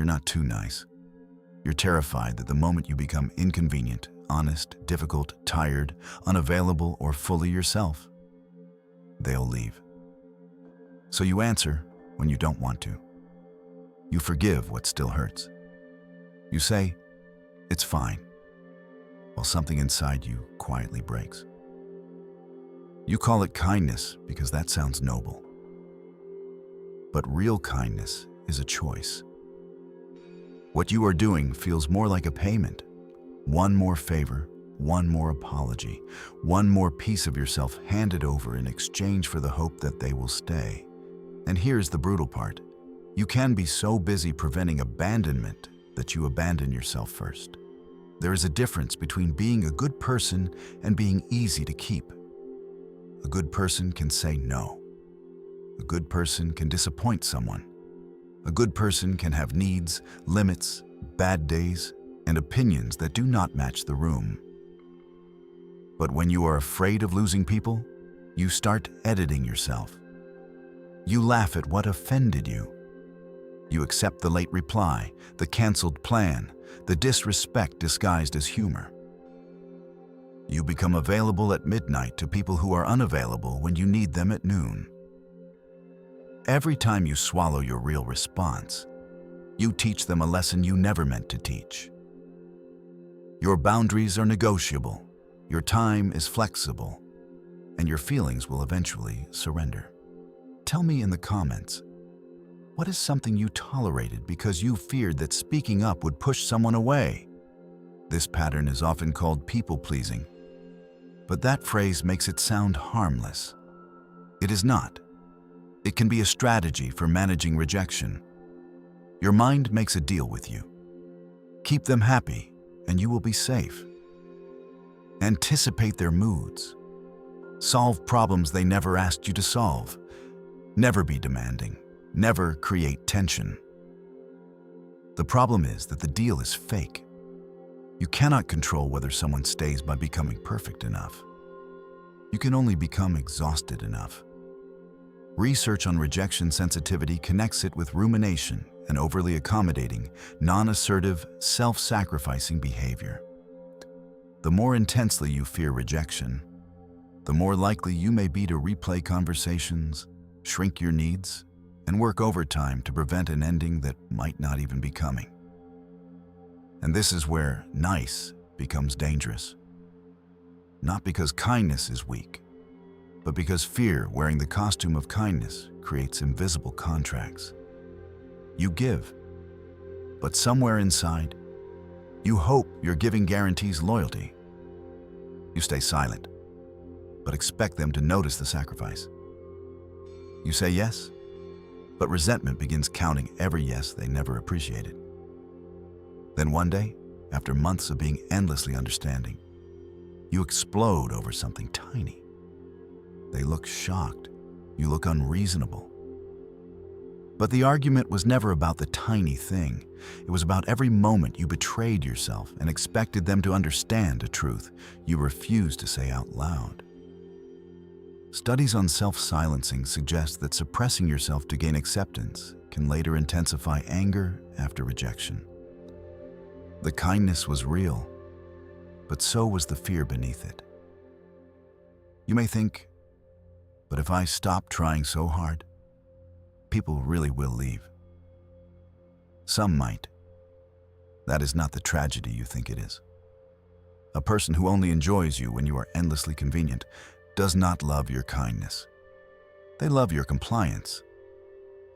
you're not too nice. You're terrified that the moment you become inconvenient, honest, difficult, tired, unavailable, or fully yourself, they'll leave. So you answer when you don't want to. You forgive what still hurts. You say, "It's fine," while something inside you quietly breaks. You call it kindness because that sounds noble. But real kindness is a choice. What you are doing feels more like a payment. One more favor, one more apology, one more piece of yourself handed over in exchange for the hope that they will stay. And here's the brutal part. You can be so busy preventing abandonment that you abandon yourself first. There is a difference between being a good person and being easy to keep. A good person can say no. A good person can disappoint someone. A good person can have needs, limits, bad days, and opinions that do not match the room. But when you are afraid of losing people, you start editing yourself. You laugh at what offended you. You accept the late reply, the canceled plan, the disrespect disguised as humor. You become available at midnight to people who are unavailable when you need them at noon. Every time you swallow your real response, you teach them a lesson you never meant to teach. Your boundaries are negotiable, your time is flexible, and your feelings will eventually surrender. Tell me in the comments, what is something you tolerated because you feared that speaking up would push someone away? This pattern is often called people-pleasing, but that phrase makes it sound harmless. It is not. It can be a strategy for managing rejection. Your mind makes a deal with you. Keep them happy, and you will be safe. Anticipate their moods. Solve problems they never asked you to solve. Never be demanding. Never create tension. The problem is that the deal is fake. You cannot control whether someone stays by becoming perfect enough. You can only become exhausted enough. Research on rejection sensitivity connects it with rumination and overly accommodating, non-assertive, self-sacrificing behavior. The more intensely you fear rejection, the more likely you may be to replay conversations, shrink your needs, and work overtime to prevent an ending that might not even be coming. And this is where nice becomes dangerous. Not because kindness is weak, but because fear wearing the costume of kindness creates invisible contracts. You give, but somewhere inside, you hope your giving guarantees loyalty. You stay silent, but expect them to notice the sacrifice. You say yes, but resentment begins counting every yes they never appreciated. Then one day, after months of being endlessly understanding, you explode over something tiny. They look shocked. You look unreasonable. But the argument was never about the tiny thing. It was about every moment you betrayed yourself and expected them to understand a truth you refused to say out loud. Studies on self-silencing suggest that suppressing yourself to gain acceptance can later intensify anger after rejection. The kindness was real, but so was the fear beneath it. You may think, but if I stop trying so hard, people really will leave. Some might. That is not the tragedy you think it is. A person who only enjoys you when you are endlessly convenient does not love your kindness. They love your compliance.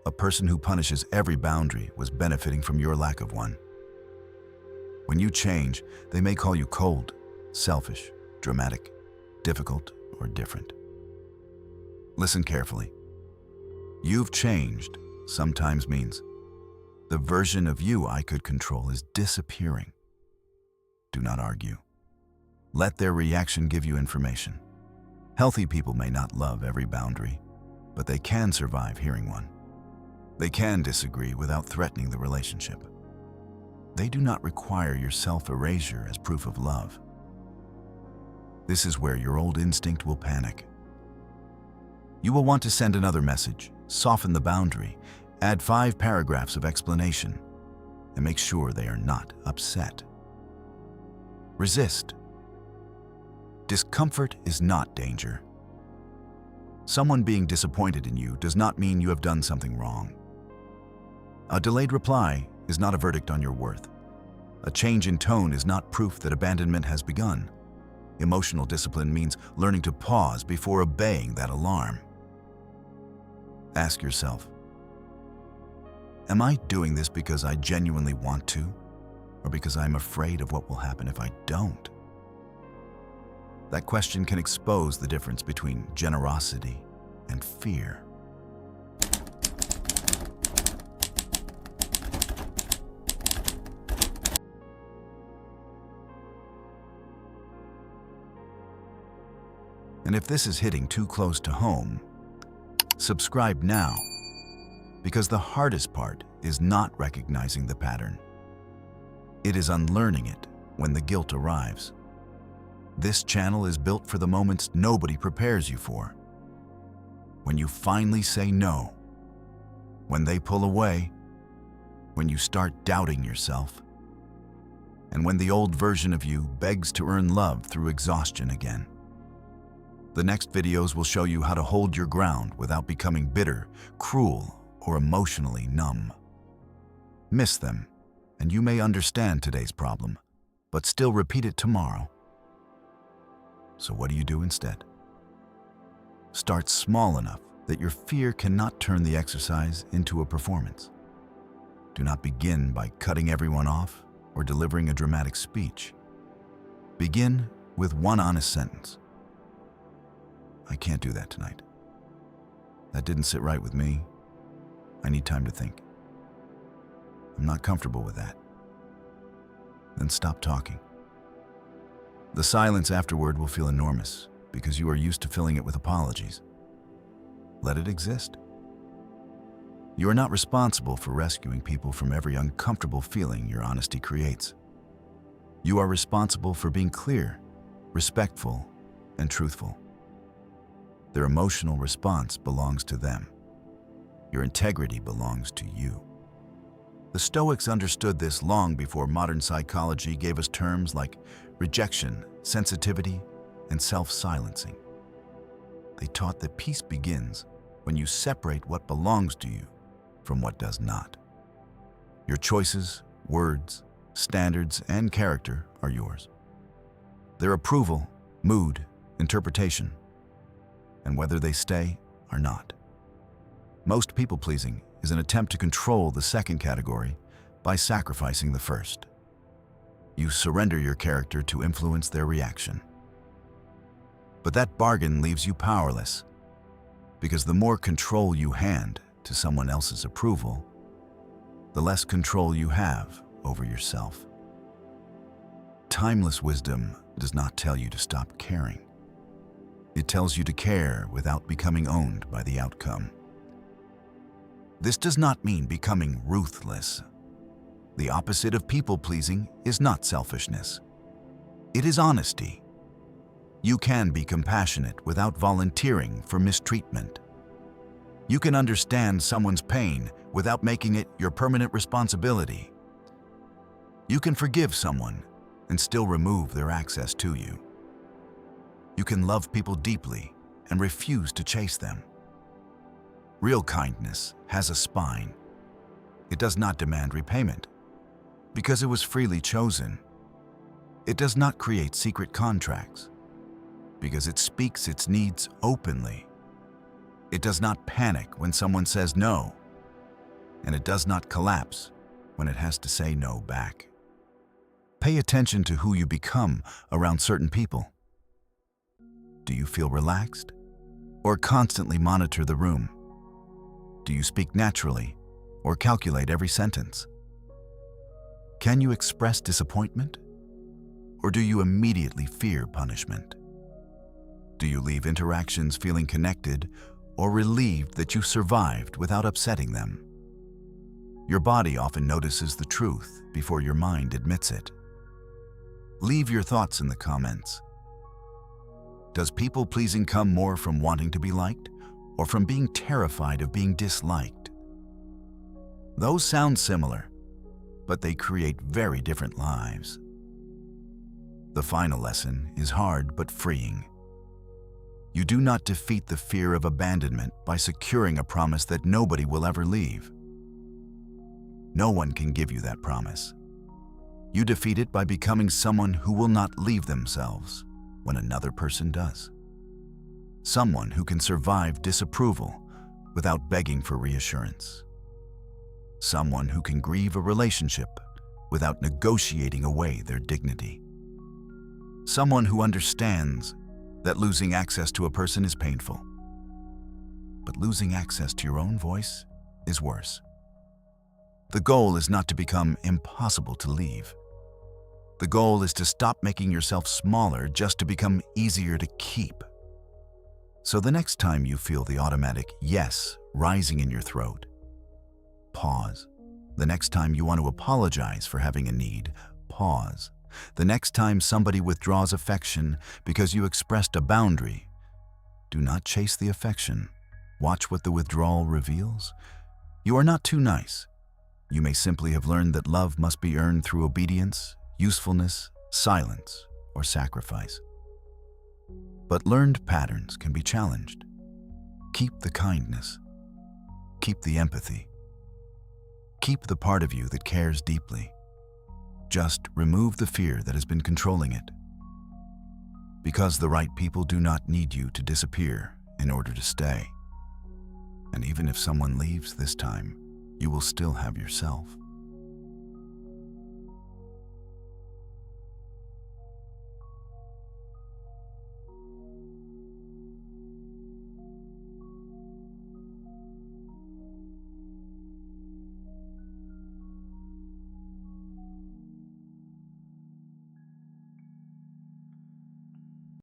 A person who punishes every boundary was benefiting from your lack of one. When you change, they may call you cold, selfish, dramatic, difficult, or different. Listen carefully. You've changed sometimes means the version of you I could control is disappearing. Do not argue. Let their reaction give you information. Healthy people may not love every boundary, but they can survive hearing one. They can disagree without threatening the relationship. They do not require your self-erasure as proof of love. This is where your old instinct will panic. You will want to send another message, soften the boundary, add 5 paragraphs of explanation. and make sure they are not upset. Resist. Discomfort is not danger. Someone being disappointed in you does not mean you have done something wrong. A delayed reply is not a verdict on your worth. A change in tone is not proof that abandonment has begun. Emotional discipline means learning to pause before obeying that alarm. Ask yourself, am I doing this because I genuinely want to, or because I'm afraid of what will happen if I don't? That question can expose the difference between generosity and fear. And if this is hitting too close to home, subscribe now, because the hardest part is not recognizing the pattern. It is unlearning it when the guilt arrives. This channel is built for the moments nobody prepares you for. When you finally say no, when they pull away, when you start doubting yourself, and when the old version of you begs to earn love through exhaustion again. The next videos will show you how to hold your ground without becoming bitter, cruel, or emotionally numb. Miss them, and you may understand today's problem, but still repeat it tomorrow. So what do you do instead? Start small enough that your fear cannot turn the exercise into a performance. Do not begin by cutting everyone off or delivering a dramatic speech. Begin with one honest sentence. I can't do that tonight. That didn't sit right with me. I need time to think. I'm not comfortable with that. Then stop talking. The silence afterward will feel enormous because you are used to filling it with apologies. Let it exist. You are not responsible for rescuing people from every uncomfortable feeling your honesty creates. You are responsible for being clear, respectful, and truthful. Their emotional response belongs to them. Your integrity belongs to you. The Stoics understood this long before modern psychology gave us terms like rejection, sensitivity, and self-silencing. They taught that peace begins when you separate what belongs to you from what does not. Your choices, words, standards, and character are yours. Their approval, mood, interpretation, and whether they stay or not. Most people-pleasing is an attempt to control the second category by sacrificing the first. You surrender your character to influence their reaction. But that bargain leaves you powerless, because the more control you hand to someone else's approval, the less control you have over yourself. Timeless wisdom does not tell you to stop caring. It tells you to care without becoming owned by the outcome. This does not mean becoming ruthless. The opposite of people-pleasing is not selfishness. It is honesty. You can be compassionate without volunteering for mistreatment. You can understand someone's pain without making it your permanent responsibility. You can forgive someone and still remove their access to you. You can love people deeply and refuse to chase them. Real kindness has a spine. It does not demand repayment because it was freely chosen. It does not create secret contracts because it speaks its needs openly. It does not panic when someone says no, and it does not collapse when it has to say no back. Pay attention to who you become around certain people. Do you feel relaxed or constantly monitor the room? Do you speak naturally or calculate every sentence? Can you express disappointment or do you immediately fear punishment? Do you leave interactions feeling connected or relieved that you survived without upsetting them? Your body often notices the truth before your mind admits it. Leave your thoughts in the comments. Does people-pleasing come more from wanting to be liked or from being terrified of being disliked? Those sound similar, but they create very different lives. The final lesson is hard but freeing. You do not defeat the fear of abandonment by securing a promise that nobody will ever leave. No one can give you that promise. You defeat it by becoming someone who will not leave themselves when another person does. Someone who can survive disapproval without begging for reassurance. Someone who can grieve a relationship without negotiating away their dignity. Someone who understands that losing access to a person is painful, but losing access to your own voice is worse. The goal is not to become impossible to leave. The goal is to stop making yourself smaller just to become easier to keep. So the next time you feel the automatic yes rising in your throat, pause. The next time you want to apologize for having a need, pause. The next time somebody withdraws affection because you expressed a boundary, do not chase the affection. Watch what the withdrawal reveals. You are not too nice. You may simply have learned that love must be earned through obedience, usefulness, silence, or sacrifice. But learned patterns can be challenged. Keep the kindness. Keep the empathy. Keep the part of you that cares deeply. Just remove the fear that has been controlling it. Because the right people do not need you to disappear in order to stay. And even if someone leaves this time, you will still have yourself.